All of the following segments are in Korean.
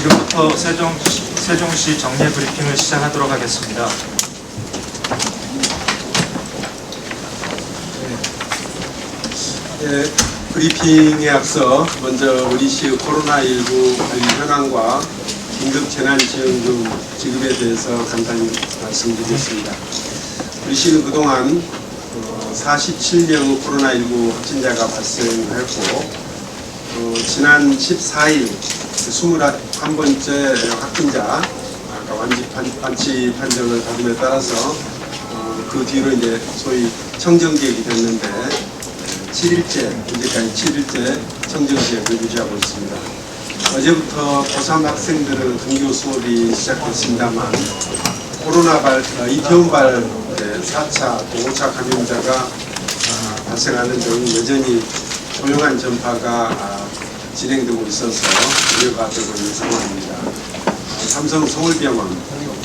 지금부터 세종시 정례 브리핑을 시작하도록 하겠습니다. 브리핑에 앞서 먼저 우리 시의 코로나19 관리 현황과 긴급 재난지원금 지급에 대해서 간단히 말씀드리겠습니다. 우리 시는 그동안 47명의 코로나19 확진자가 발생했고 지난 14일 21번째 확진자 완치 판정을 받음에 따라서 그 뒤로 이제 소위 청정지역이 됐는데 7일째, 현재까지 7일째 청정지역을 유지하고 있습니다. 어제부터 고3 학생들은 등교 수업이 시작됐습니다만 이태원발 4차 또 5차 감염자가 발생하는 등 여전히 조용한 전파가 진행되고 있어서 우려가 되고 있는 상황입니다. 삼성 서울병원,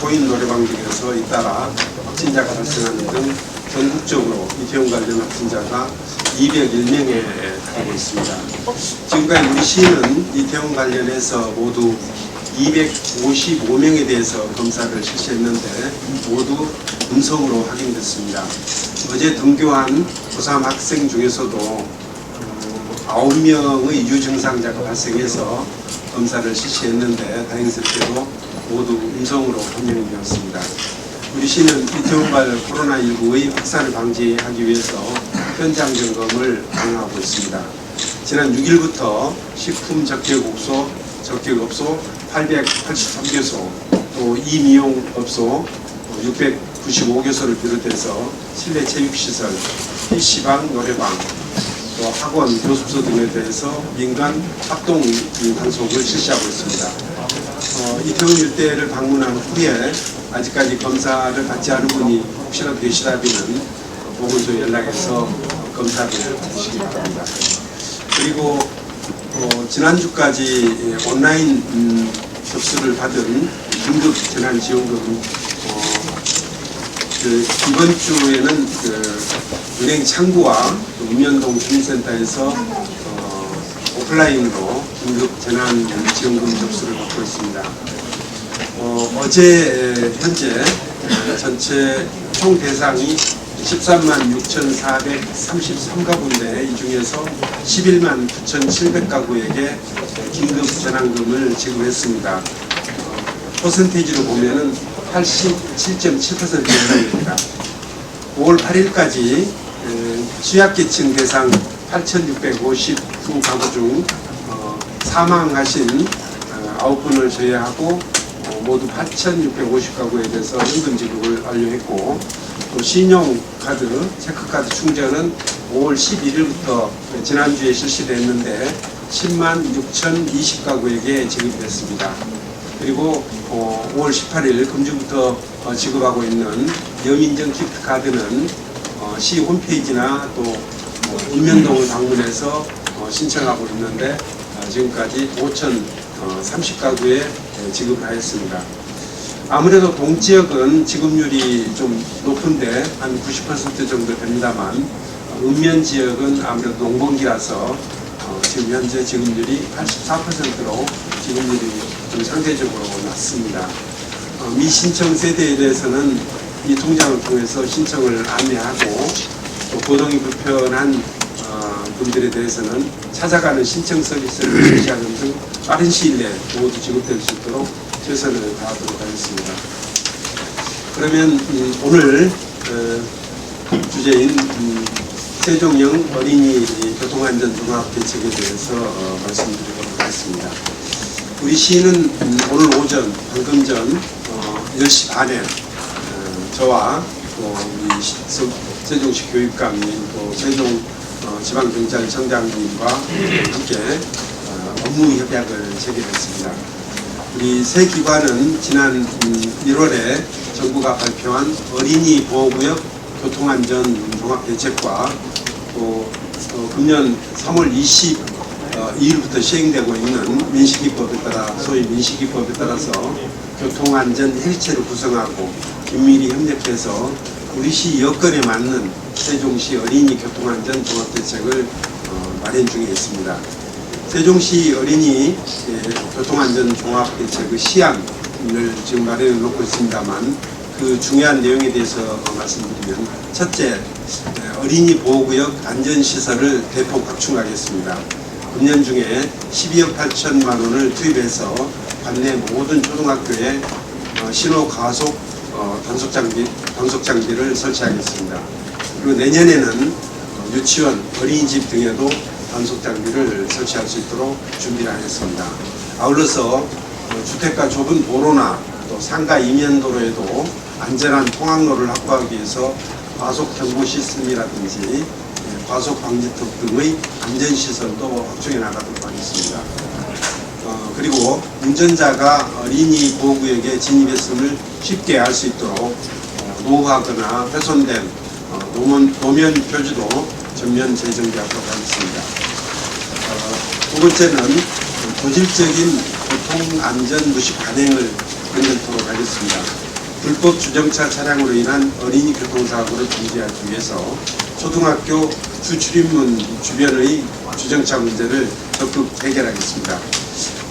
코인 노래방 등에서 잇따라 확진자가 발생하는 등 전국적으로 이태원 관련 확진자가 201명에 달하고 있습니다. 지금까지 우리 시는 이태원 관련해서 모두 255명에 대해서 검사를 실시했는데 모두 음성으로 확인됐습니다. 어제 등교한 고3 학생 중에서도 9명의 유증상자가 발생해서 검사를 실시했는데 다행스럽게도 모두 음성으로 판명이 되었습니다. 우리 시는 이태원발 코로나19의 확산을 방지하기 위해서 현장 점검을 강화하고 있습니다. 지난 6일부터 식품 적격업소 883개소, 또 이미용업소 695개소를 비롯해서 실내 체육시설, PC방, 노래방, 또 학원, 교습소 등에 대해서 민간 합동 단속을 실시하고 있습니다. 이태원 일대를 방문한 후에 아직까지 검사를 받지 않은 분이 혹시라도 계시다면 보건소에 연락해서 검사를 받으시기 바랍니다. 그리고 지난주까지 온라인 접수를 받은 긴급 재난지원금 이번 주에는 은행 창구와 읍면동 주민센터에서 오프라인으로 긴급 재난지원금 접수를 받고 있습니다. 어제 현재 전체 총 대상이 13만 6,433가구인데 이 중에서 11만 9,700가구에게 긴급 재난금을 지급했습니다. 퍼센테이지로 보면은 87.7%입니다. 5월 8일까지 취약계층 대상 8,659가구 중 사망하신 9분을 제외하고 모두 8,650가구에 대해서 현금 지급을 완료했고 또 신용카드, 체크카드 충전은 5월 11일부터 지난주에 실시됐는데 10만 6,020가구에게 지급이 됐습니다. 그리고 5월 18일 금주부터 지급하고 있는 여민정 기프트카드는 시 홈페이지나 또 읍면동을 방문해서 신청하고 있는데 지금까지 5,030가구에 지급을 하였습니다. 아무래도 동지역은 지급률이 좀 높은데 한 90% 정도 됩니다만 읍면 지역은 아무래도 농번기라서 지금 현재 지급률이 84%로 지급률이 좀 상대적으로 낮습니다. 미신청 세대에 대해서는 이 통장을 통해서 신청을 안내하고 또 거동이 불편한 분들에 대해서는 찾아가는 신청 서비스를 실시하는 등 빠른 시일 내에 모두 지급될 수 있도록 최선을 다하도록 하겠습니다. 그러면 오늘 주제인 세종형 어린이 교통안전 종합대책에 대해서 말씀드리도록 하겠습니다. 우리 시는 오늘 오전 방금 전 10시 반에 저와 또 우리 세종시 교육감님 또 세종 지방경찰청장님과 함께 업무 협약을 체결했습니다. 우리 세 기관은 지난 1월에 정부가 발표한 어린이 보호구역 교통안전 종합대책과 또 금년 3월 22일부터 시행되고 있는 민식이법에 따라 소위 민식이법에 따라서 교통안전 해리체를 구성하고 긴밀히 협력해서 우리 시 여건에 맞는 세종시 어린이 교통안전 종합대책을 마련 중에 있습니다. 세종시 어린이 교통안전종합대책의 시안을 지금 마련해 놓고 있습니다만 그 중요한 내용에 대해서 말씀드리면 첫째, 어린이 보호구역 안전시설을 대폭 확충하겠습니다. 금년 중에 12억 8천만 원을 투입해서 관내 모든 초등학교에 신호 가속 단속 장비를 설치하겠습니다. 그리고 내년에는 유치원, 어린이집 등에도 단속 장비를 설치할 수 있도록 준비를 하겠습니다. 아울러서 주택가 좁은 도로나 또 상가 이면도로에도 안전한 통학로를 확보하기 위해서 과속 경보 시스템이라든지 과속 방지턱 등의 안전시설도 확충해 나가도록 하겠습니다. 그리고 운전자가 어린이 보호구역에 진입했음을 쉽게 알 수 있도록 노후하거나 훼손된 노면 표지도 전면 재정비하도록 하겠습니다. 두 번째는 고질적인 교통안전 무시 관행을根治토록 하겠습니다. 불법 주정차 차량으로 인한 어린이 교통사고를 방지하기 위해서 초등학교 주출입문 주변의 주정차 문제를 적극 해결하겠습니다.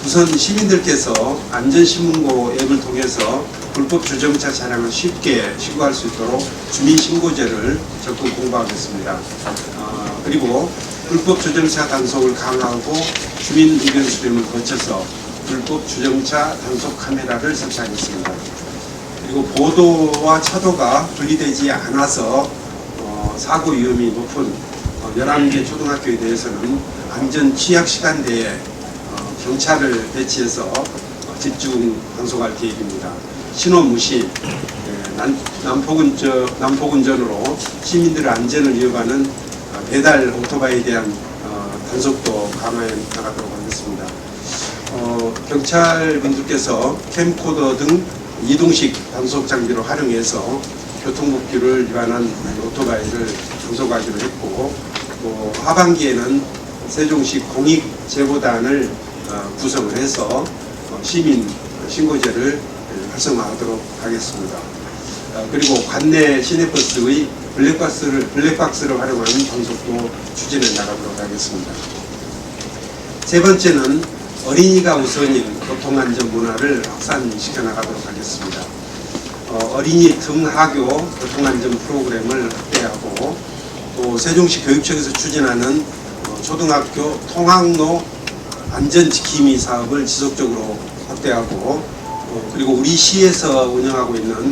우선 시민들께서 안전신문고 앱을 통해서 불법 주정차 차량을 쉽게 신고할 수 있도록 주민신고제를 적극 공부하겠습니다. 그리고 불법 주정차 단속을 강화하고 주민 의견 수렴을 거쳐서 불법 주정차 단속 카메라를 설치하겠습니다. 그리고 보도와 차도가 분리되지 않아서 사고 위험이 높은 11개 초등학교에 대해서는 안전 취약 시간대에 경찰을 배치해서 집중 단속할 계획입니다. 신호 무시, 난폭운전으로 시민들의 안전을 이어가는 배달 오토바이에 대한 단속도 강화해 나가도록 하겠습니다. 경찰분들께서 캠코더 등 이동식 단속 장비를 활용해서 교통법규를 위반한 오토바이를 단속하기로 했고, 또 하반기에는 세종시 공익제보단을 구성을 해서 시민 신고제를 활성화하도록 하겠습니다. 그리고 관내 시내버스의 블랙박스를 활용하는 단속도 추진해 나가도록 하겠습니다. 세 번째는 어린이가 우선인 교통안전 문화를 확산시켜 나가도록 하겠습니다. 어린이 등하교 교통안전 프로그램을 확대하고 또 세종시 교육청에서 추진하는 초등학교 통학로 안전지킴이 사업을 지속적으로 확대하고 그리고 우리 시에서 운영하고 있는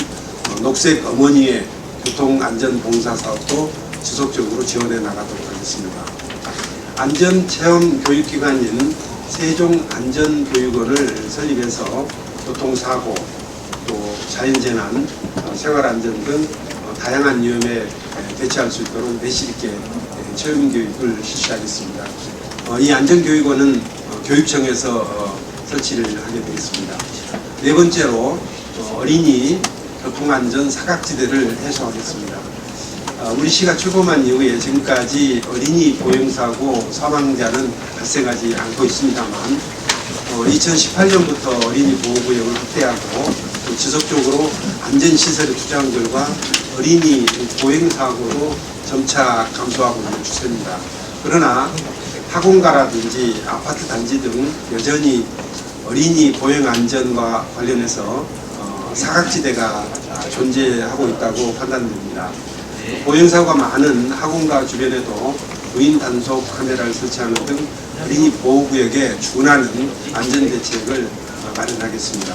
녹색 어머니의 교통안전봉사 사업도 지속적으로 지원해 나가도록 하겠습니다. 안전체험 교육기관인 세종안전교육원을 설립해서 교통사고, 또 자연재난, 생활안전 등 다양한 위험에 대처할 수 있도록 내실 있게 체험교육을 실시하겠습니다. 이 안전교육원은 교육청에서 설치를 하게 되겠습니다. 네 번째로 어린이 교통안전 사각지대를 해소하겠습니다. 우리 시가 출범한 이후에 지금까지 어린이 보행사고 사망자는 발생하지 않고 있습니다만 2018년부터 어린이 보호구역을 확대하고 또 지속적으로 안전시설에 투자한 결과 어린이 보행사고도 점차 감소하고 있는 추세입니다. 그러나 학원가라든지 아파트 단지 등 여전히 어린이 보행 안전과 관련해서 사각지대가 존재하고 있다고 판단됩니다. 보행사고가 많은 학원가 주변에도 무인 단속 카메라를 설치하는 등 어린이 보호구역에 준하는 안전대책을 마련하겠습니다.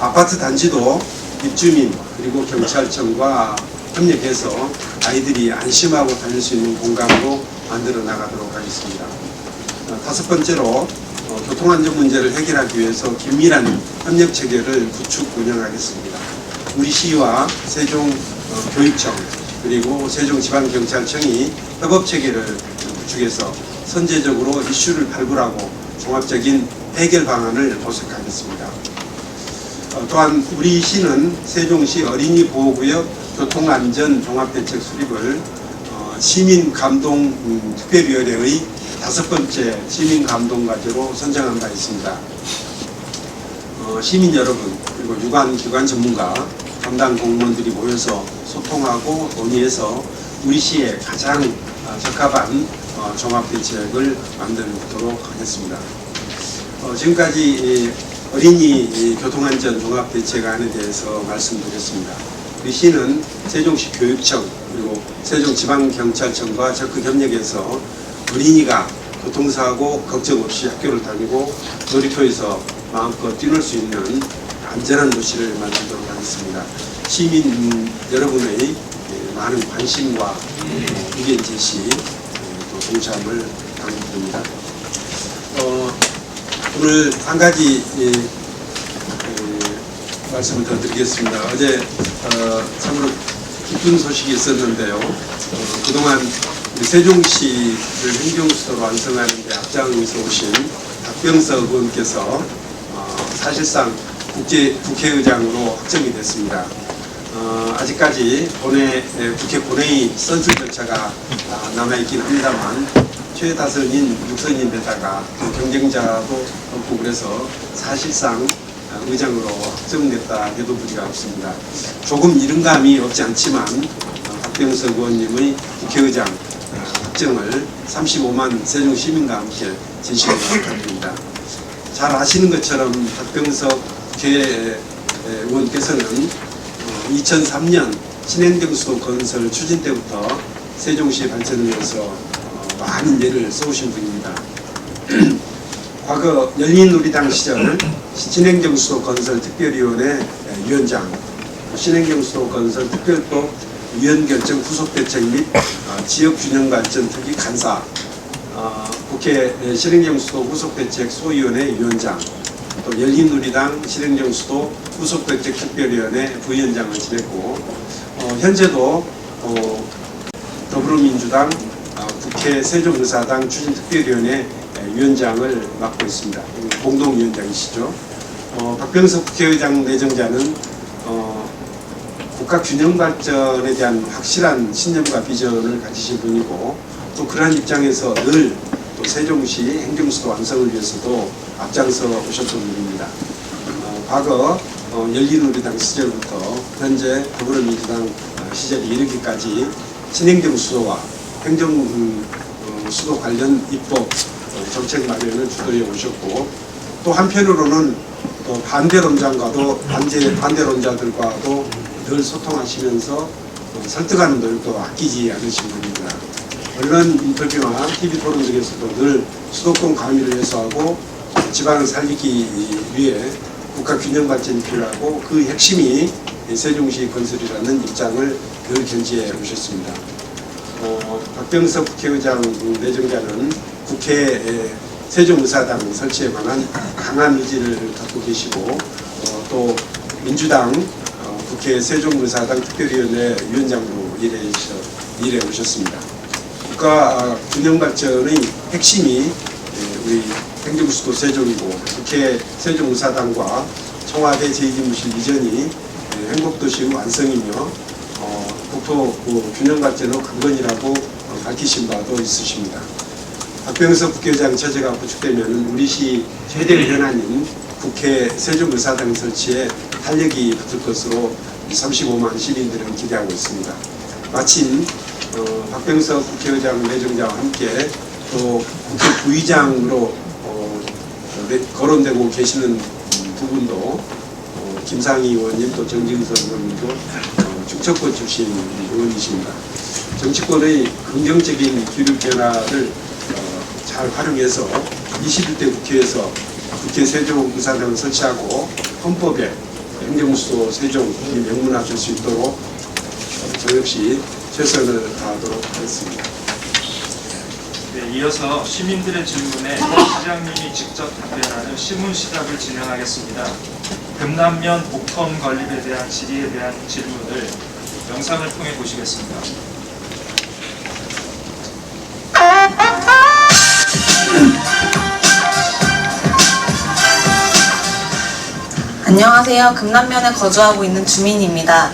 아파트 단지도 입주민 그리고 경찰청과 협력해서 아이들이 안심하고 다닐 수 있는 공간으로 만들어 나가도록 하겠습니다. 다섯 번째로 교통안전 문제를 해결하기 위해서 긴밀한 협력 체계를 구축 운영하겠습니다. 우리 시와 세종교육청 그리고 세종지방경찰청이 협업체계를 구축해서 선제적으로 이슈를 발굴하고 종합적인 해결 방안을 모색하겠습니다. 또한 우리 시는 세종시 어린이보호구역 교통안전 종합대책 수립을 시민감동특별위원회의 5번째 시민감동과제로 선정한 바 있습니다. 시민 여러분 그리고 유관기관 전문가 담당 공무원들이 모여서 소통하고 논의해서 우리 시에 가장 적합한 종합대책을 만들도록 하겠습니다. 지금까지 어린이 교통안전 종합대책안에 대해서 말씀드렸습니다. 우리 시는 세종시 교육청 그리고 세종지방경찰청과 적극 협력해서 어린이가 교통사고 걱정 없이 학교를 다니고 놀이터에서 마음껏 뛰놀 수 있는 안전한 도시를 만들도록 하겠습니다. 시민 여러분의 많은 관심과 의견 제시 또 동참을 당부드립니다. 오늘 한 가지 말씀을 더 드리겠습니다. 어제 참으로 기쁜 소식이 있었는데요. 그동안 우리 세종시를 행정수도로 완성하는 데 앞장서 오신 박병석 의원께서 사실상 국회의장으로 확정이 됐습니다. 아직까지 국회 본회의 선출 절차가 남아있긴 합니다만 최다선인 6선인데다가 경쟁자도 없고 그래서 사실상 의장으로 확정됐다 해도 무리가 없습니다. 조금 이른감이 없지 않지만 박병석 의원님의 국회의장 확정을 35만 세종 시민과 함께 진심으로 축하드립니다. 잘 아시는 것처럼 박병석 국회의원께서는 2003년 신행정수도 건설 추진 때부터 세종시 발전을 위해서 많은 예를 써오신 분입니다. 과거 열린우리당 시절 신행정수도 건설 특별위원회 위원장, 신행정수도 건설 특별법 위원결정 후속대책 및 지역균형발전 특위 간사, 국회 신행정수도 후속대책 소위원회 위원장, 또 열린우리당 신행정수도 후속대책 특별위원회 부위원장을 지냈고 현재도 더불어민주당 국회 세종의사당 추진특별위원회 위원장을 맡고 있습니다. 공동위원장이시죠. 박병석 국회의장 내정자는 국가 균형 발전에 대한 확실한 신념과 비전을 가지신 분이고 또 그러한 입장에서 늘 또 세종시 행정수도 완성을 위해서도 앞장서 오셨던 분입니다. 과거 열린우리당 시절부터 현재 더불어민주당 시절에 이르기까지 신행정수도와 행정수도 관련 입법 정책 마련을 주도해 오셨고 또 한편으로는 또 반대론자들과도 늘 소통하시면서 설득하는 노력도 아끼지 않으신 분입니다. 언론 인터뷰와 TV 토론 등에서도 늘 수도권 강의를 해소하고 지방을 살리기 위해 국가 균형 발전이 필요하고 그 핵심이 세종시 건설이라는 입장을 늘 견지해 오셨습니다. 박병석 국회의장 내정자는 국회 세종의사당 설치에 관한 강한 의지를 갖고 계시고 또 민주당 국회 세종의사당 특별위원회 위원장으로 일해 오셨습니다. 국가 균형 발전의 핵심이 우리 행정수도 세종이고 국회 세종의사당과 청와대 제2집무실 이전이 행복도시 완성이며 국토 균형 발전의 근본이라고 밝히신 바도 있으십니다. 박병석 국회의장 처제가 구축되면 우리 시 최대 현안인 국회 세종의사당 설치에 탄력이 붙을 것으로 35만 시민들은 기대하고 있습니다. 마침 박병석 국회의장 내정자와 함께 또 국회 부의장으로 거론되고 계시는 두 분도 김상희 의원님 또 정진석 의원님도 충청권 출신 의원이십니다. 정치권의 긍정적인 기류 변화를 잘 활용해서 21대 국회에서 국회 세종의사당을 설치하고 헌법에 행정수도 세종이 명문화될 수 있도록 저 역시 최선을 다하도록 하겠습니다. 네, 이어서 시민들의 질문에 시장님이 직접 답변하는 신문시답을 진행하겠습니다. 금남면 복통 건립에 대한 질의에 대한 질문을 영상을 통해 보시겠습니다. 안녕하세요. 금남면에 거주하고 있는 주민입니다.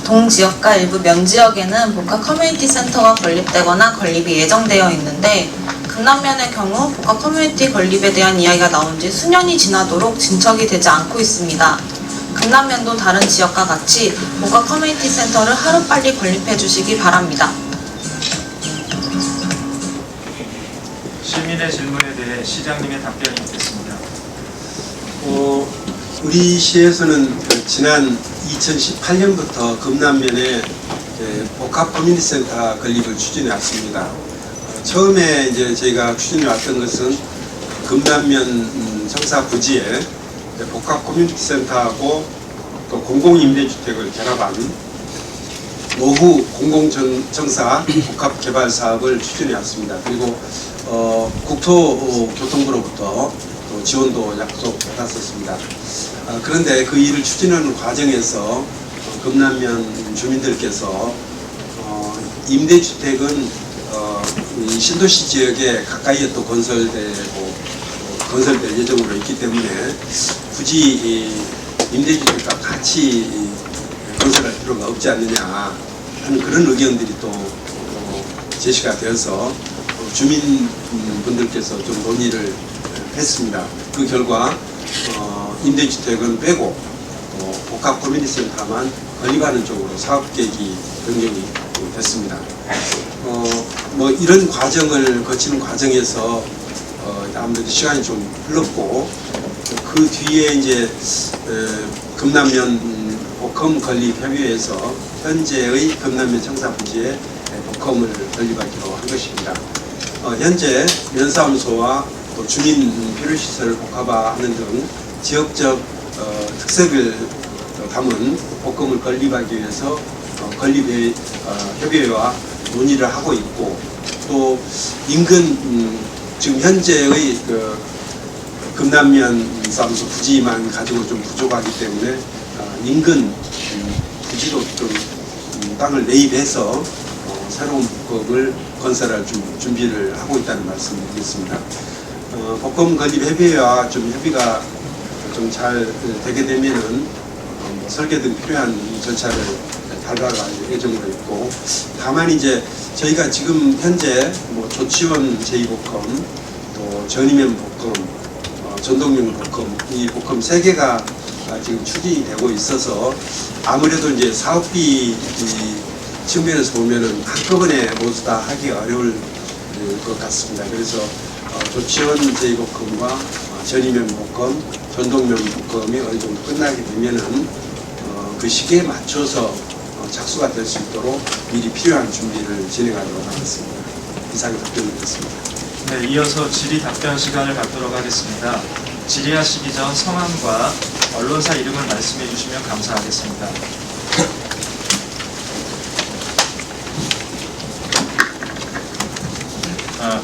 동지역과 일부 면지역에는 복합 커뮤니티 센터가 건립되거나 건립이 예정되어 있는데 금남면의 경우 복합 커뮤니티 건립에 대한 이야기가 나온 지 수년이 지나도록 진척이 되지 않고 있습니다. 금남면도 다른 지역과 같이 복합 커뮤니티 센터를 하루빨리 건립해 주시기 바랍니다. 주민의 질문에 대해 시장님의 답변이 있겠습니다. 우리 시에서는 지난 2018년부터 금남면에 복합 커뮤니티센터 건립을 추진해 왔습니다. 처음에 이제 저희가 추진해 왔던 것은 금남면 청사 부지에 복합 커뮤니티센터하고 또 공공임대주택을 결합한 노후 공공청사 복합개발 사업을 추진해 왔습니다. 그리고 국토교통부로부터 또 지원도 약속받았었습니다. 그런데 그 일을 추진하는 과정에서 금남면 주민들께서 임대주택은 이 신도시 지역에 가까이에 또 건설될 예정으로 있기 때문에 굳이 임대주택과 같이 건설할 필요가 없지 않느냐 하는 그런 의견들이 또 제시가 되어서 주민분들께서 좀 논의를 했습니다. 그 결과 임대주택은 빼고 복합 커뮤니티센터만 건립하는 쪽으로 사업계획이 변경이 됐습니다. 뭐 이런 과정을 거치는 과정에서 아무래도 시간이 좀 흘렀고 그 뒤에 이제 금남면 복컴 건립 협의회에서 현재의 금남면 청사 부지에 복컴을 건립하기로 한 것입니다. 현재 면사무소와 또 주민 필요시설을 복합화하는 등 지역적 특색을 담은 복컴을 건립하기 위해서 협의회와 논의를 하고 있고 또 인근 지금 현재의 금남면 사무소 부지만 가지고 좀 부족하기 때문에 인근 부지도 좀 땅을 매입해서 새로운 복검을 건설할 준비를 하고 있다는 말씀을 드리겠습니다. 복검 건립 협의회와 좀 협의가 좀 잘 되게 되면은 설계 등 필요한 절차를 밟아갈 예정으로 있고, 다만 이제 저희가 지금 현재 뭐 조치원 제2복검, 또 전이면 복검, 전동용 복검, 이 복검 3개가 지금 추진이 되고 있어서 아무래도 이제 사업비 측면에서 보면은 한꺼번에 모두 다 하기 어려울 것 같습니다. 그래서 조치원 제2복검과 전이면 복검, 전동면 복검이 어느 정도 끝나게 되면은 그 시기에 맞춰서 착수가 될 수 있도록 미리 필요한 준비를 진행하도록 하겠습니다. 이상 답변드리겠습니다. 네, 이어서 질의 답변 시간을 갖도록 하겠습니다. 질의하시기 전 성함과 언론사 이름을 말씀해 주시면 감사하겠습니다.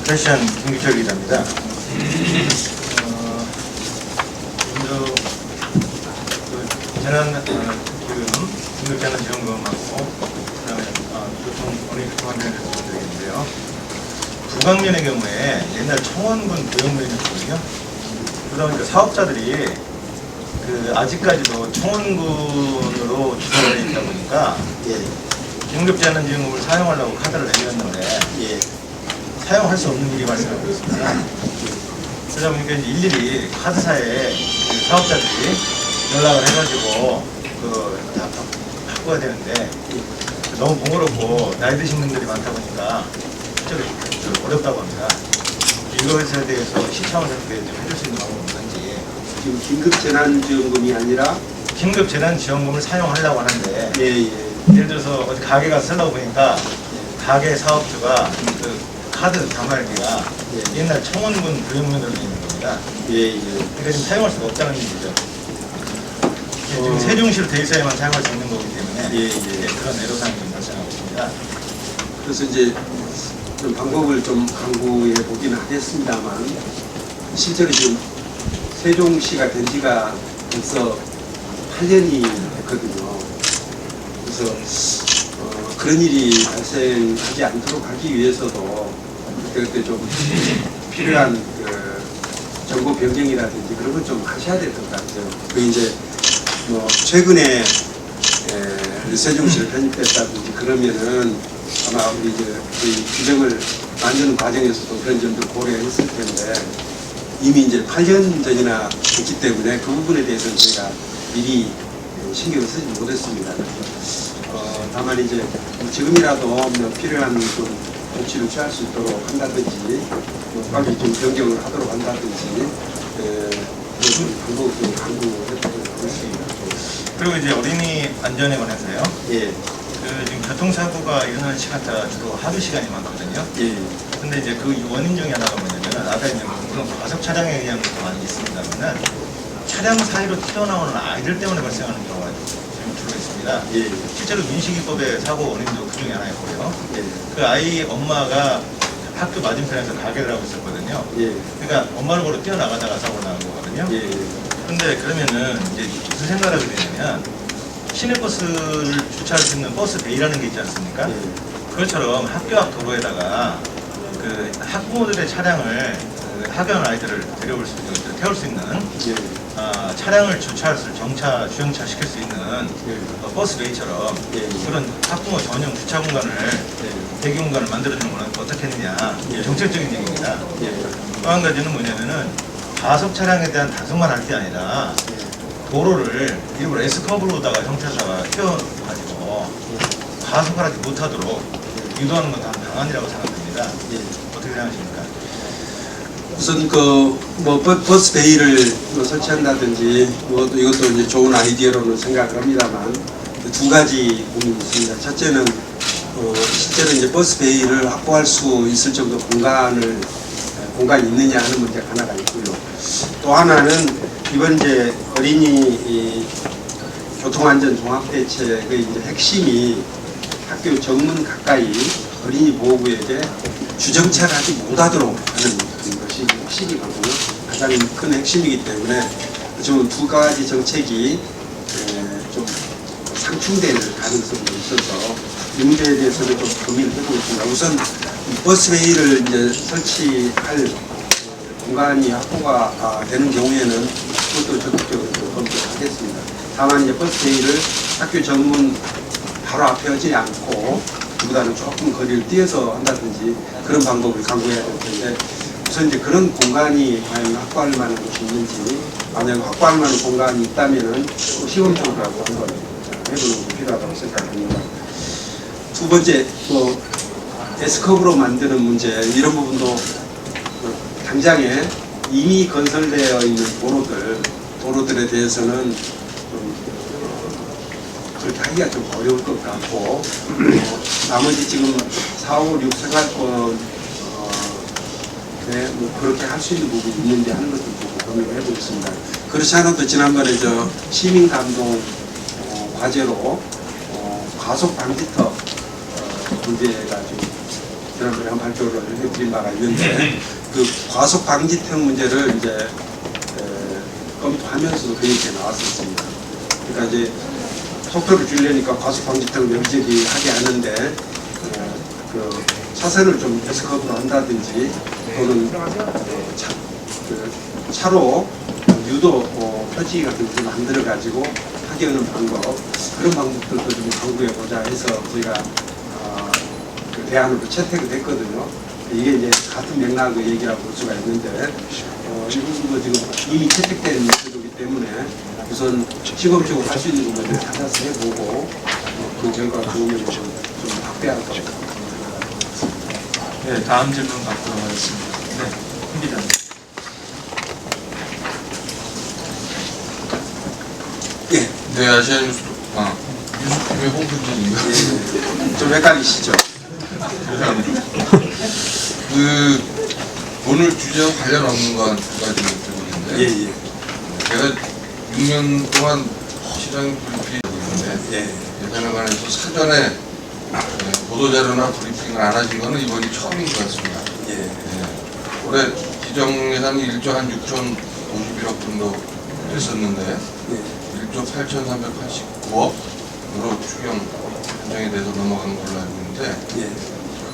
패션 김규철 기자입니다. 먼저 긴급재난지원금하고 그다음에 교통안전에 대해서 드리겠는데요. 부강면의 경우에 옛날 청원군 구역면이었거든요. 그러다 보니까 사업자들이 아직까지도 청원군으로 주소가 되어 있다 보니까 긴급재난지원금을 사용하려고 카드를 내밀었는데 사용할 수 없는 일이 발생하고 있습니다. 그러다 보니까 이제 일일이 카드사에 사업자들이 연락을 해가지고 다 바꿔야 되는데 너무 번거롭고 나이 드신 분들이 많다 보니까 실제로 좀 어렵다고 합니다. 이것에 대해서 시차원에서 좀 해줄 수 있는 방법이 없는지. 지금 긴급재난지원금이 아니라 긴급재난지원금을 사용하려고 하는데 예를 들어서 어디 가게 가서 쓰려고 보니까 가게 사업주가 카드 단말기가 옛날 청원군 구역면으로 되어 있는 겁니다. 그러니까 지금 사용할 수가 없다는 얘기죠. 지금 세종시로 되어 있어야만 사용할 수 있는 거기 때문에 그런 애로사항이 좀 발생하고 있습니다. 그래서 이제 좀 방법을 좀 강구해 보긴 하겠습니다만, 실제로 지금 세종시가 된 지가 벌써 8년이 됐거든요. 그래서 그런 일이 발생하지 않도록 하기 위해서도 그때 좀 필요한 정보 변경이라든지 그런 건 좀 하셔야 될 것 같아요. 그 이제 뭐 최근에 세종시를 편입했다든지 그러면은 아마 우리 이제 그 규정을 만드는 과정에서도 그런 점들 고려했을 텐데 이미 이제 8년 전이나 됐기 때문에 그 부분에 대해서는 저희가 미리 신경을 쓰지 못했습니다. 다만 이제 지금이라도 필요한 좀 조치를 취할 수 있도록 한다든지 빨리 좀 변경을 하도록 한다든지 그런 방법을 좀 강구해보도록 하겠습니다. 그리고 이제 어린이 안전에 관해서요. 예, 지금 교통사고가 일어나는 시간대가 주로 하루 시간이 많거든요. 예, 근데 이제 그 원인 중에 하나가 뭐냐면 아까 이제 물론 과속 차량에 의한 것도 많이 있습니다만은 차량 사이로 튀어나오는 아이들 때문에 발생하는 경우가 지금 주로 있습니다. 예, 실제로 민식이법의 사고 원인도 그 중에 하나였고요. 예, 그 아이 엄마가 학교 맞은편에서 가게를 하고 있었거든요. 예, 그러니까 엄마를 보러 뛰어나가다가 사고 나는 거거든요. 예, 근데 그러면은 이제 무슨 생각을 하게 되냐면 시내버스를 주차할 수 있는 버스 베이라는 게 있지 않습니까? 그것처럼 학교 앞 도로에다가 그 학부모들의 차량을 그 학교하는 아이들을 데려올 수 있는, 태울 수 있는 예, 차량을 주차할 수, 주정차 시킬 수 있는 예. 버스 베이처럼 예. 그런 학부모 전용 주차 공간을 대기 공간을 만들어주는 건 어떻게 했느냐 정책적인 얘기입니다. 또 한 가지는 뭐냐면은 과속 차량에 대한 단속만 할 게 아니라 도로를 일부러 S커브로다가 형태에다가 튀어가지고 과속하지 못하도록 유도하는 건 다 방안이라고 생각합니다. 어떻게 생각하십니까? 우선 뭐 버스 베이를 뭐 설치한다든지 이것도 이제 좋은 아이디어로는 생각을 합니다만 두 가지 고민이 있습니다. 첫째는 실제로 이제 버스 베이를 확보할 수 있을 정도 공간이 있느냐 하는 문제가 하나가 있고요. 또 하나는 이번 이제 어린이 교통안전 종합대책의 이제 핵심이 학교 정문 가까이 어린이 보호구역에 주정차를 하지 못하도록 하는 것이 핵심이거든요. 가장 큰 핵심이기 때문에 지금 두 가지 정책이 좀 상충될 가능성이 있어서 이 문제에 대해서는 좀 고민을 해보고 있습니다. 우선 버스웨이를 이제 설치할 공간이 확보가 되는 경우에는 그것도 적극적으로 검토하겠습니다. 다만 이제 버스웨이를 학교 정문 바로 앞에 하지 않고 그보다는 조금 거리를 뛰어서 한다든지 그런 방법을 강구해야 될 텐데 우선 이제 그런 공간이 과연 확보할 만한 곳이 있는지 만약 확보할 만한 공간이 있다면은 시범적으로라도 한번 해보는 게 필요하다고 생각합니다. 두 번째 S컵으로 만드는 문제 이런 부분도 당장에 이미 건설되어 있는 도로들에 대해서는 좀 그렇게 하기가 좀 어려울 것 같고 나머지 지금 4, 5, 6 생활권 뭐 그렇게 할 수 있는 부분이 있는지 하는 것도 좀 고민을 해보겠습니다. 그렇지 않아도 지난번에 시민감동 과제로 과속 방지턱 문제가 좀 지난번에 한 발표를 해드린 바가 있는데 그 과속 방지턱 문제를 이제 검토하면서도 그 얘기가 나왔었습니다. 그러니까 이제 속도를 줄이려니까 과속 방지턱을 여기저기 하게 하는데 그 차선을 좀 S컵으로 한다든지 또는 차로 유도 표지 같은 것을 만들어 가지고 하게 하는 방법 그런 방법들도 좀 강구해 보자 해서 저희가 그 대안으로 채택이 됐거든요. 이게 이제 같은 맥락의 얘기라고 볼 수가 있는데 이 부분도 지금 이미 채택된 제도이기 때문에 우선 시범적으로 할 수 있는 부분을 찾아서 해보고 그 결과가 좋으면 좀 확대할 것 같습니다. 네, 다음 질문 받도록 하겠습니다. 네, 홍 기자님. 예. 네, 아시아뉴스 뉴스팀의 홍준진입니다. 예. 좀 헷갈리시죠? 오늘 주제와 관련 없는 거 두 가지 여쭤보는데 예. 제가 6년 동안 시장 브리핑을 하고 있는데 예산에 관해서 사전에 보도자료나 브리핑을 안 하신 거는 이번이 처음인 것 같습니다. 올해 기정예산이 1조 한 6,051억 정도 됐었는데 1조 8,389억으로 추경 편성이 돼서 넘어간 걸로 알고 있는데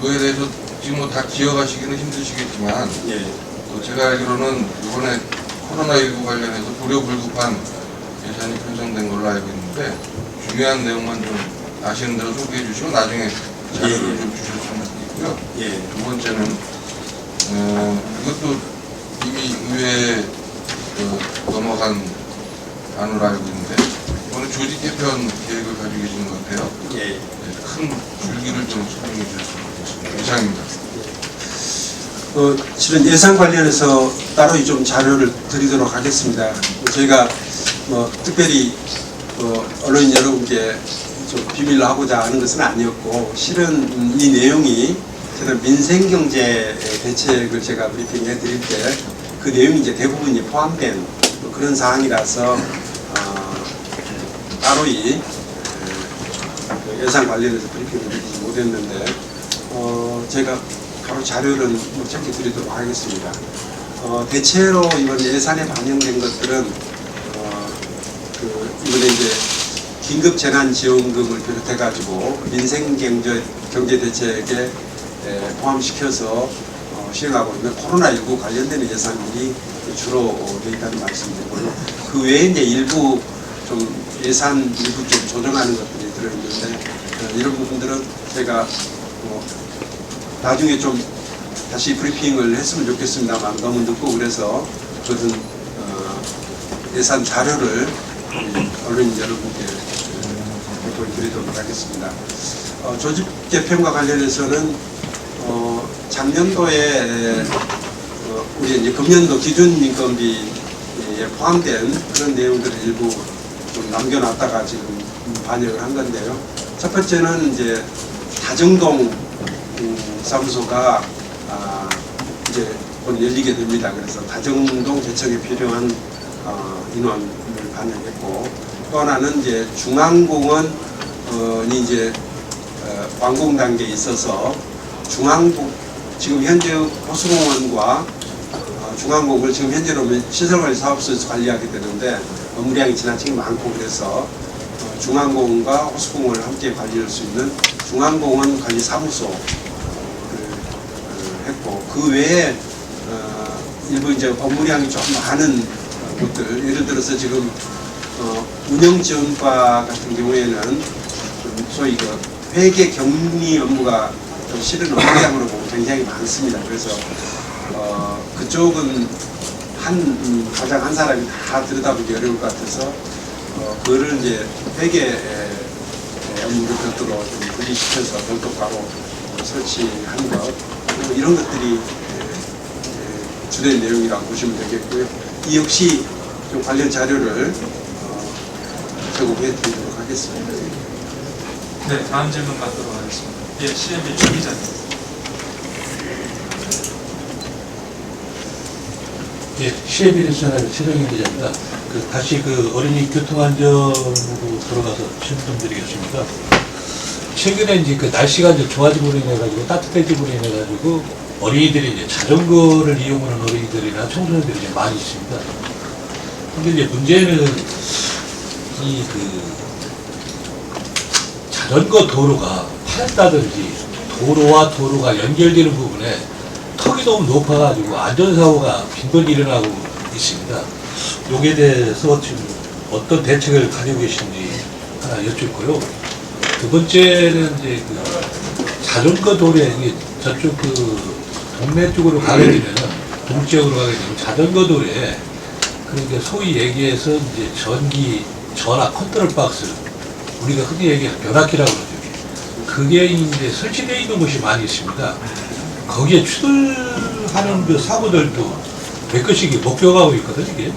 그거에 대해서 지금 뭐 다 기억하시기는 힘드시겠지만 또 제가 알기로는 이번에 코로나19 관련해서 불효불급한 예산이 편성된 걸로 알고 있는데 중요한 내용만 좀 아시는 대로 소개해 주시고 나중에 자료를 좀 주셨으면 좋겠고요. 두 번째는 이것도 이미 의회에 넘어간 안으로 알고 있는데 이번에 조직 개편 계획을 가지고 계시는 것 같아요. 큰 줄기를 좀 설명해 주셨으면 좋겠습니다. 이상입니다. 실은 예산 관련해서 따로 좀 자료를 드리도록 하겠습니다. 저희가 특별히 언론인 여러분께 좀 비밀로 하고자 하는 것은 아니었고, 실은 이 내용이 저는 민생경제 대책을 제가 브리핑해 드릴 때 그 내용이 이제 대부분이 포함된 그런 사항이라서 따로이 예산 관련해서 브리핑을 드리지 못했는데, 제가 바로 자료를 짧게 드리도록 하겠습니다. 대체로 이번 예산에 반영된 것들은 이번에 이제 긴급 재난지원금을 비롯해가지고 민생경제 대책에 포함시켜서 시행하고 있는 코로나19 관련된 예산들이 주로 되어 있다는 말씀드리고요. 그 외에 이제 일부 좀 예산 일부 좀 조정하는 것들이 들어있는데, 이런 부분들은 제가 나중에 좀 다시 브리핑을 했으면 좋겠습니다만 너무 늦고 그래서 그것은 예산 자료를 언론인 여러분께 보여드리도록 하겠습니다. 조직 개편과 관련해서는 작년도에 우리 이제 금년도 기준 인건비에 포함된 그런 내용들을 일부 좀 남겨놨다가 지금 반영을 한 건데요. 첫 번째는 이제 다정동 사무소가 이제 곧 열리게 됩니다. 그래서 다정동 개척에 필요한 인원을 반영했고, 또 하나는 이제 중앙공원이 이제 완공 단계에 있어서 지금 현재 호수공원과 중앙공원을 지금 현재로는 시설관리 사업소에서 관리하게 되는데 업무량이 지나치게 많고, 그래서 중앙공원과 호수공원을 함께 관리할 수 있는 중앙공원 관리사무소 했고, 그 외에 일부 이제 업무량이 좀 많은 것들, 예를 들어서 지금 운영지원과 같은 경우에는 좀 소위 그 회계 격리 업무가 좀 실은 업무량으로 보면 굉장히 많습니다. 그래서 그쪽은 가장 한 사람이 다 들여다보기 어려울 것 같아서 그거를 이제 회계 업무를 별도로 좀 분리시켜서 별도가로 설치하는 것, 이런 것들이 주된 내용이라고 보시면 되겠고요. 이 역시 좀 관련 자료를 제공해 드리도록 하겠습니다. 네, 다음 질문 받도록 하겠습니다. 예, CNB 주 기자님. 예, CNB 채널 최정희 기자입니다. 다시 어린이 교통안전으로 들어가서 질문 드리겠습니다. 최근에 이제 날씨가 이제 좋아짐으로 인해가지고 따뜻해짐으로 인해가지고 어린이들이 이제 자전거를 이용하는 어린이들이나 청소년들이 이제 많이 있습니다. 근데 이제 문제는 자전거 도로가 파였다든지 도로와 도로가 연결되는 부분에 턱이 너무 높아가지고 안전사고가 빈번히 일어나고 있습니다. 여기에 대해서 지금 어떤 대책을 가지고 계신지 하나 여쭙고요. 두 번째는 이제 자전거 도로에 저쪽 동네 쪽으로 가게 되면 동지역으로 가게 되면 자전거 도로에 그러니까 소위 얘기해서 이제 전화 컨트롤 박스, 우리가 흔히 얘기해서 변압기라고 그러죠. 그게 이제 설치되어 있는 곳이 많이 있습니다. 거기에 추돌하는 사고들도 몇 건씩 목격하고 있거든요. 이게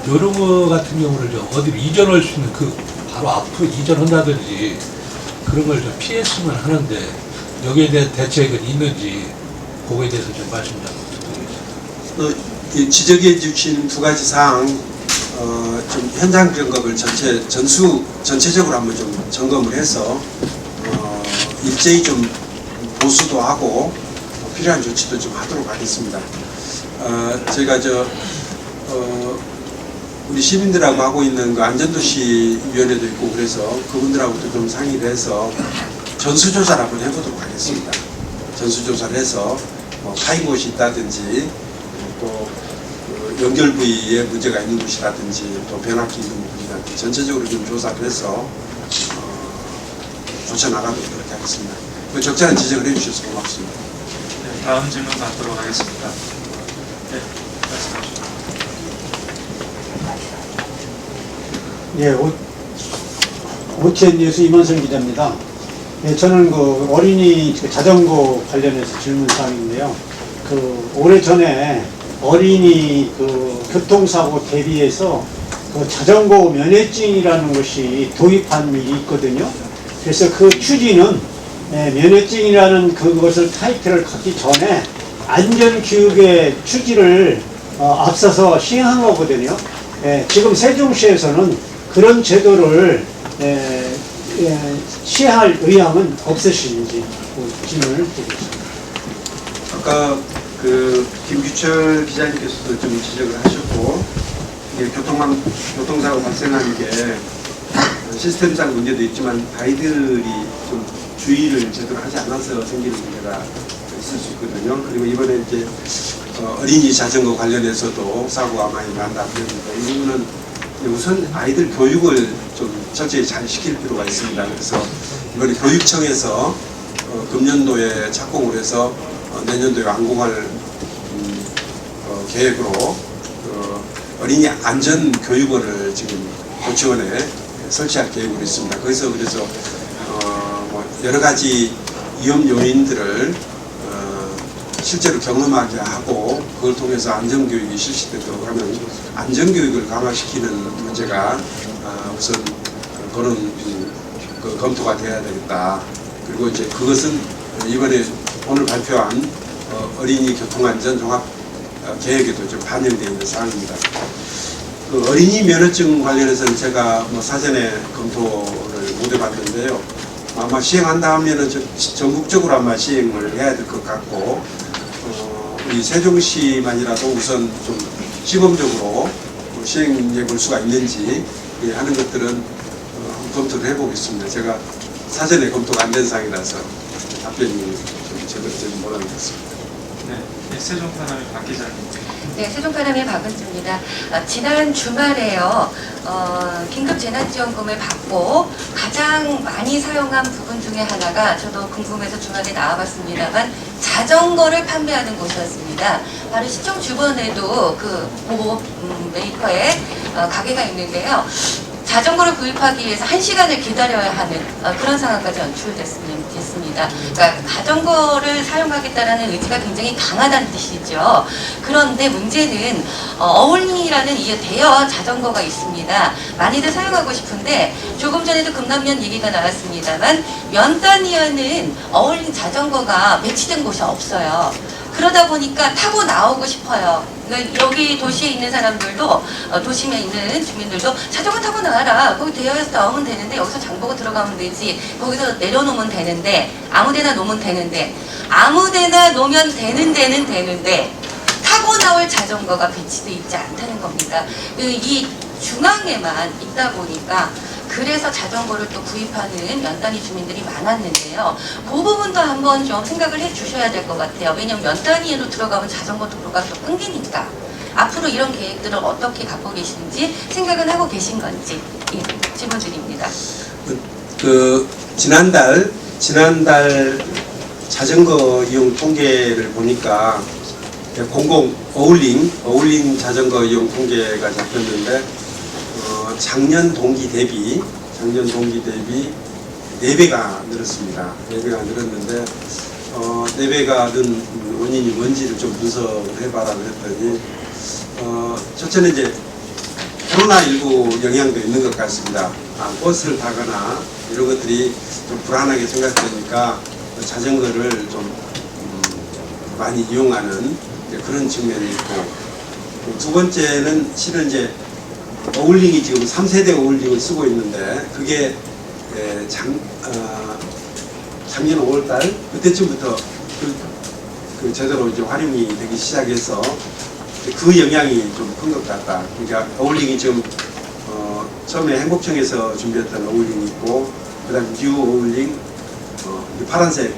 이런 거 같은 경우를 좀 어디로 이전할 수 있는 바로 앞으로 이전한다든지 그런 걸 좀 피했으면 하는데 여기에 대한 대책은 있는지 그거에 대해서 좀 말씀 좀 부탁드리겠습니다. 지적해 주신 두 가지 사항 좀 현장 점검을 전체적으로 한번 좀 점검을 해서 일제히 좀 보수도 하고 필요한 조치도 좀 하도록 하겠습니다. 저희가 우리 시민들하고 하고 있는 그 안전도시위원회도 있고 그래서 그분들하고도 좀 상의를 해서 전수조사를 한번 해보도록 하겠습니다. 전수조사를 해서 파인 곳이 있다든지 또 연결 부위에 문제가 있는 곳이라든지 또 변압기 있는 부분이라든지 전체적으로 좀 조사를 해서 조쳐나가도록 그렇게 하겠습니다. 적절한 지적을 해주셔서 고맙습니다. 네, 다음 질문 받도록 하겠습니다. 네, 말씀하시죠. 예, OTN 뉴스 임원선 기자입니다. 네, 저는 그 어린이 자전거 관련해서 질문 사항인데요. 그 오래전에 어린이 그 교통사고 대비해서 그 자전거 면허증이라는 것이 도입한 일이 있거든요. 그래서 그 취지는 면허증이라는 그것을 타이틀을 갖기 전에 안전교육의 취지를 앞서서 시행한 거거든요. 지금 세종시에서는 그런 제도를 시행할 의향은 없으신지 질문을 드리겠습니다. 아까 그 김규철 기자님께서도 좀 지적을 하셨고, 이게 교통사고 발생하는 게 시스템상 문제도 있지만 아이들이 좀 주의를 제대로 하지 않아서 생기는 문제가 있을 수 있거든요. 그리고 이번에 이제 어린이 자전거 관련해서도 사고가 많이 난다 그랬는데, 이 부분은 우선 아이들 교육을 좀 철저히 잘 시킬 필요가 있습니다. 그래서 이번에 교육청에서 금년도에 착공을 해서 내년도에 완공할 계획으로 어린이 안전 교육원을 지금 고치원에 설치할 계획으로 있습니다. 거기서 그래서 뭐 여러 가지 위험 요인들을 실제로 경험하게 하고 그걸 통해서 안전교육이 실시되도록 하면 안전교육을 강화시키는 문제가 우선 그런 검토가 돼야 되겠다. 그리고 이제 그것은 이번에 오늘 발표한 어린이 교통안전 종합 계획에도 좀 반영되어 있는 사항입니다. 그 어린이 면허증 관련해서는 제가 뭐 사전에 검토를 못 해봤는데요. 아마 시행한다 하면은 전국적으로 아마 시행을 해야 될 것 같고, 우리 세종시만이라도 우선 좀 시범적으로 시행해 볼 수가 있는지 하는 것들은 검토를 해보겠습니다. 제가 사전에 검토가 안 된 사항이라서 답변이 좀 제대로 되지 못한 것 같습니다. 네, 세종파남의 박 기자님. 네, 세종파남의 박은주입니다. 지난 주말에요, 긴급재난지원금을 받고 가장 많이 사용한 부분 중에 하나가, 저도 궁금해서 주말에 나와봤습니다만, 자전거를 판매하는 곳이었습니다. 바로 시청 주변에도 그 보호 메이커의 가게가 있는데요. 자전거를 구입하기 위해서 1시간을 기다려야 하는 그런 상황까지 연출됐습니다. 그러니까 자전거를 사용하겠다는 의지가 굉장히 강하다는 뜻이죠. 그런데 문제는 어울린이라는 이 대여 자전거가 있습니다. 많이들 사용하고 싶은데, 조금 전에도 금남면 얘기가 나왔습니다만 면 단위에는 어울린 자전거가 배치된 곳이 없어요. 그러다 보니까 타고 나오고 싶어요. 그러니까 여기 도시에 있는 사람들도, 도심에 있는 주민들도 자전거 타고 나와라. 거기 대여해서 나오면 되는데, 여기서 장보고 들어가면 되지. 거기서 내려놓으면 되는데, 아무데나 놓으면 되는데, 아무데나 놓으면 되는 데는 되는데 타고 나올 자전거가 배치되어 있지 않다는 겁니다. 이 중앙에만 있다 보니까 그래서 자전거를 또 구입하는 면 단위 주민들이 많았는데요. 그 부분도 한번 좀 생각을 해 주셔야 될 것 같아요. 왜냐하면 면 단위로 들어가면 자전거 도로가 또 끊기니까. 앞으로 이런 계획들을 어떻게 갖고 계신지 생각은 하고 계신 건지, 질문 드립니다. 지난달 자전거 이용 통계를 보니까 공공 어울링 자전거 이용 통계가 잡혔는데, 작년 동기 대비 4배가 늘었습니다. 4배가 늘었는데, 4배가 는 원인이 뭔지를 좀 분석을 해봐라 그랬더니, 첫째는 이제 코로나19 영향도 있는 것 같습니다. 버스를 타거나 이런 것들이 좀 불안하게 생각되니까 자전거를 좀 많이 이용하는 그런 측면이 있고, 두 번째는 실은 이제 어울링이 지금 3세대 어울링을 쓰고 있는데, 그게 작년 5월달 그때쯤부터 그 제대로 이제 활용이 되기 시작해서 그 영향이 좀 큰 것 같다. 그러니까 어울링이 지금 처음에 행복청에서 준비했던 어울링이 있고, 그다음 뉴 어울링, 파란색으로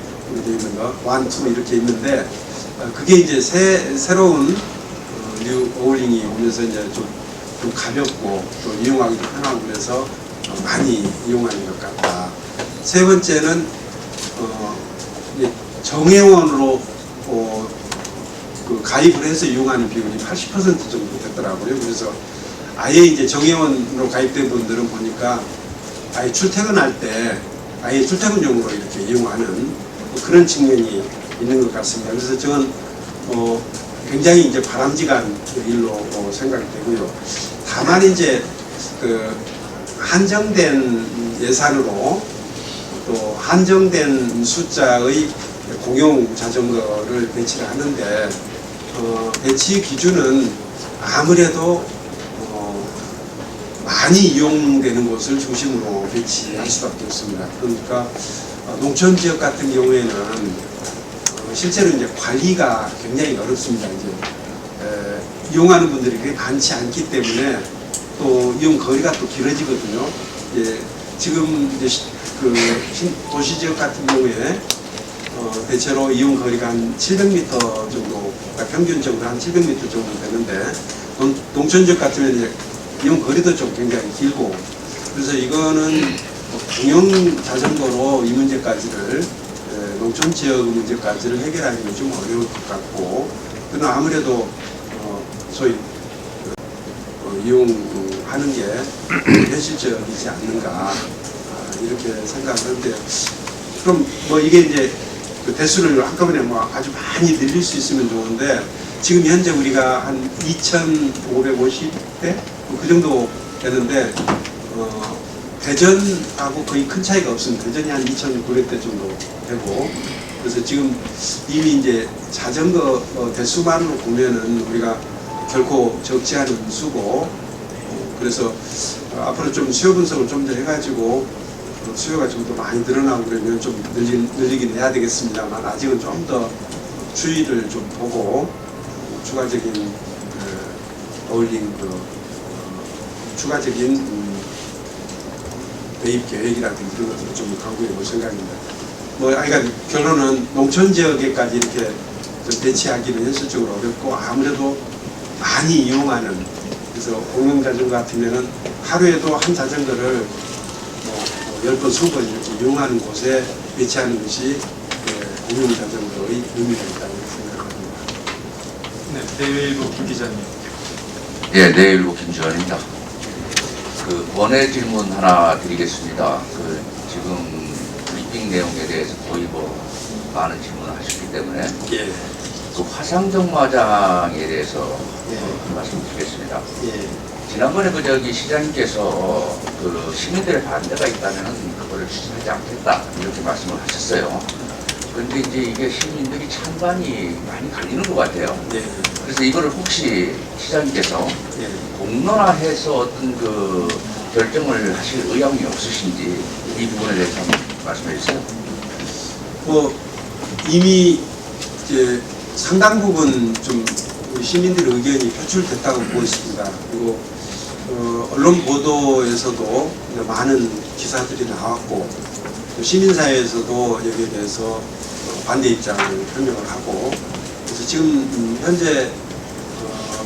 되어 있는 거 1, 2 이렇게 있는데, 그게 이제 새로운 뉴 어울링이 오면서 이제 좀 가볍고 또 이용하기도 편하고 그래서 많이 이용하는 것 같다. 세 번째는 정회원으로 가입을 해서 이용하는 비율이 80% 정도 됐더라고요. 그래서 아예 이제 정회원으로 가입된 분들은 보니까 아예 출퇴근할 때 아예 출퇴근용으로 이렇게 이용하는 그런 측면이 있는 것 같습니다. 그래서 저는 굉장히 이제 바람직한 일로 생각이 되고요. 다만 이제 그 한정된 예산으로 또 한정된 숫자의 공용 자전거를 배치를 하는데 배치 기준은 아무래도 많이 이용되는 곳을 중심으로 배치할 수밖에 없습니다. 그러니까 농촌 지역 같은 경우에는 실제로 이제 관리가 굉장히 어렵습니다. 이제 이용하는 분들이 그렇게 많지 않기 때문에 또 이용 거리가 또 길어지거든요. 예, 지금 이제 그 도시 지역 같은 경우에 대체로 이용 거리가 한 700m 정도, 그러니까 평균적으로 한 700m 정도 되는데 농촌 지역 같으면 이제 이용 거리도 좀 굉장히 길고, 그래서 이거는 공용 자전거로 이 문제까지를 농촌 지역 문제까지를 해결하기는 좀 어려울 것 같고, 그러나 아무래도 소위 이용하는 게 현실적이지 않는가 이렇게 생각하는데, 그럼 뭐 이게 이제 그 대수를 한꺼번에 뭐 아주 많이 늘릴 수 있으면 좋은데, 지금 현재 우리가 한 2,550대 그 정도 되는데 대전하고 거의 큰 차이가 없습니다. 대전이 한 2,900대 정도 되고, 그래서 지금 이미 이제 자전거 대수만으로 보면은 우리가 결코 적지 않은 수고, 그래서 앞으로 좀 수요 분석을 좀 더 해가지고 수요가 좀 더 많이 늘어나고 그러면 좀 늘리긴 해야 되겠습니다만, 아직은 좀 더 추이를 좀 보고 추가적인 어울린 추가적인 매입 계획이라든지 이런 것들을 좀 강구해 볼 생각입니다. 그러니까 결론은 농촌 지역에까지 이렇게 좀 배치하기는 현실적으로 어렵고, 아무래도 많이 이용하는, 그래서 공용 자전거 같으면은 하루에도 한 자전거를 10번, 20번 이렇게 이용하는 곳에 배치하는 것이 공용 자전거의 의미가 있다고 생각합니다. 네, 내일부 김 기자님. 예, 내일부 김주환입니다. 그 원외 질문 하나 드리겠습니다. 그 지금 브리핑 내용에 대해서 거의 많은 질문을 하셨기 때문에 예. 그 화상정마장에 대해서 말씀드리겠습니다. 예. 지난번에 시장님께서 그 시민들의 반대가 있다면은 그거를 추진하지 않겠다 이렇게 말씀을 하셨어요. 그런데 이제 이게 시민들이 찬반이 많이 갈리는 것 같아요. 예. 그래서 이거를 혹시 시장님께서 공론화해서 어떤 그 결정을 하실 의향이 없으신지 이 부분에 대해서 한번 말씀해 주세요. 이미 이제 상당 부분 좀 우리 시민들의 의견이 표출됐다고 보고 있습니다. 그리고 언론 보도에서도 많은 기사들이 나왔고, 또 시민사회에서도 여기에 대해서 반대 입장을 표명을 하고, 그래서 지금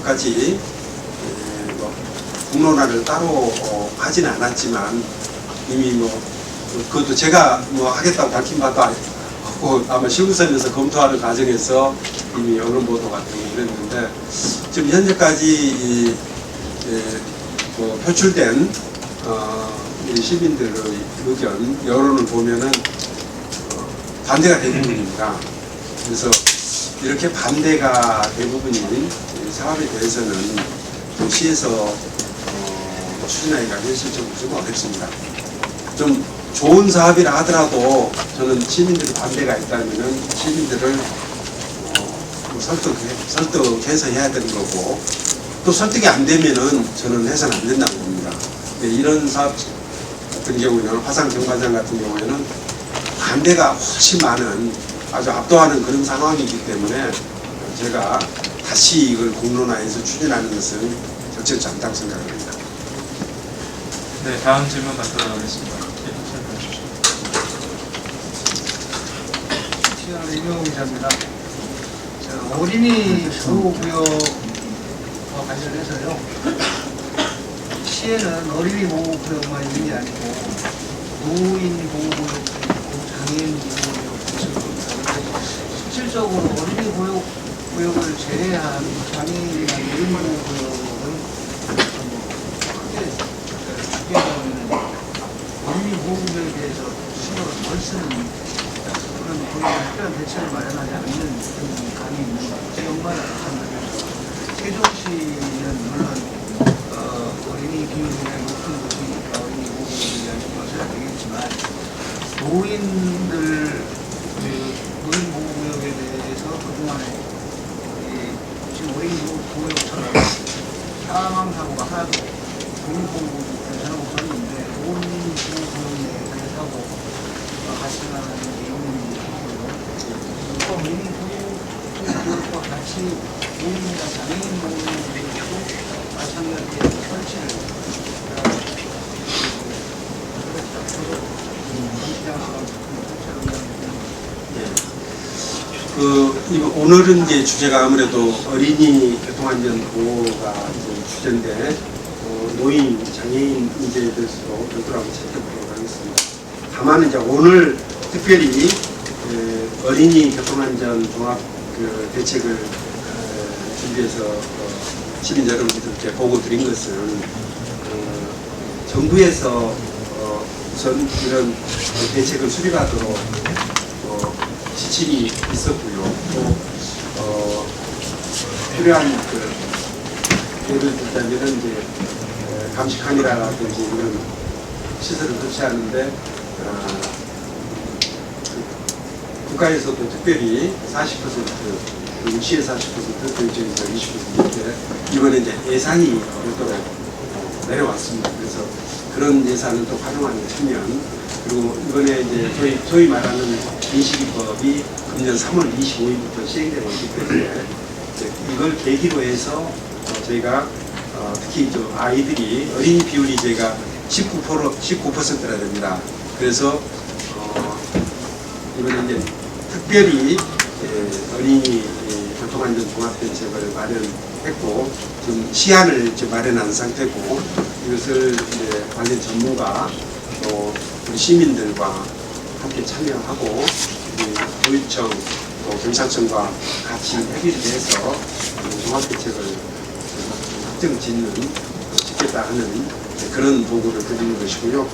현재까지 공론화를 따로 하지는 않았지만, 이미 그것도 제가 하겠다고 밝힌 바도 아니고 아마 실무선에서 검토하는 과정에서 이미 언론 보도 같은 거 그랬는데, 지금 현재까지 표출된 시민들의 의견, 여론을 보면은 반대가 대부분입니다. 그래서 이렇게 반대가 대부분인 사업에 대해서는 도시에서 추진하기가 현실적으로 좀 어렵습니다. 좀 좋은 사업이라 하더라도 저는 시민들이 반대가 있다면은 시민들을 설득해서 해야 되는 거고, 또 설득이 안 되면은 저는 해서는 안 된다고 봅니다. 이런 사업 같은 경우에는, 화상 정마장 같은 경우에는 반대가 훨씬 많은, 아주 압도하는 그런 상황이기 때문에 제가 다시 이걸 공론화해서 추진하는 것은 적절치 않다고 생각합니다. 네, 다음 질문 받도록 하겠습니다. 설명해 주시죠. 시청자 이명호 기자입니다. 어린이 보호구역과 관련해서요, 시에는 어린이 보호구역만 있는 게 아니고 노인 보호구역도 있고 장애인 보호구역도 있습니다. 실질적으로 어린이 보호구역을 제외한 장애인이나 노인 보호구역은 크게 주기하면 어린이 보호구역에 대해서 신호를 벌쓰는 그런 특별한 대책을 마련하지 않는 감이 있는 지역마다 마찬가지로 세종시는 물론 어린이 비율이 높은 곳이니까 어린이 보호를 위한 신경을 써야 되겠지만 노인 보호구역에 대해서 그동안에 지금 어린이 보호구역처럼 사망 사고가 하나도 노인 보호구역이 괜찮은 없었는데 노인 보호구역 내에서 사고 발생하는 게 있는 거고요. 또 어린이 보호구역과 같이 노인이나 장애인 보호구역도 마찬가지로 설치를 오늘은 이제 주제가 아무래도 어린이 교통안전 보호가 이제 주제인데 노인, 장애인 문제에 대해서도 별도라고 살펴보도록 하겠습니다. 다만 이제 오늘 특별히 어린이 교통안전 종합 대책을 준비해서 시민 여러분들께 보고 드린 것은 정부에서 우선 이런 대책을 수립하도록 지침이 있었고요. 또 필요한 예를 들자면 이제 감시 카메라라든지 이런 시설을 설치하는데 국가에서도 특별히 40%, 시의 40%, 도지에서 20%인데 이번에 이제 예산이 별도로 내려왔습니다. 그래서 그런 예산을 또 활용하는 측면, 그리고 이번에 이제 소위 말하는 인식이법이 금년 3월 25일부터 시행되고 있기 때문에 이걸 계기로 해서 저희가 특히 아이들이 어린이 비율이 저희가 19%라 됩니다. 그래서 이번에 이제 특별히 어린이 교통안전 종합대책을 마련했고 지금 시안을 마련한 상태고 이것을 이제 관련 전문가 또 우리 시민들과 함께 참여하고 교육청 또 경찰청과 같이 협의를 해서 종합대책을 확정 짓겠다 하는 그런 보고를 드리는 것이고요.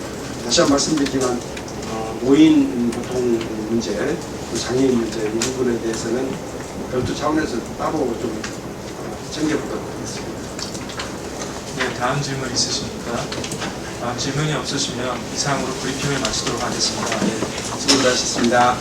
다시 한번 말씀드리지만 노인 교통 문제, 장애인 문제 이 부분에 대해서는 별도 차원에서 따로 좀 챙겨보도록 하겠습니다. 네, 다음 질문 있으십니까? 질문이 없으시면 이상으로 브리핑을 마치도록 하겠습니다. 수고하셨습니다.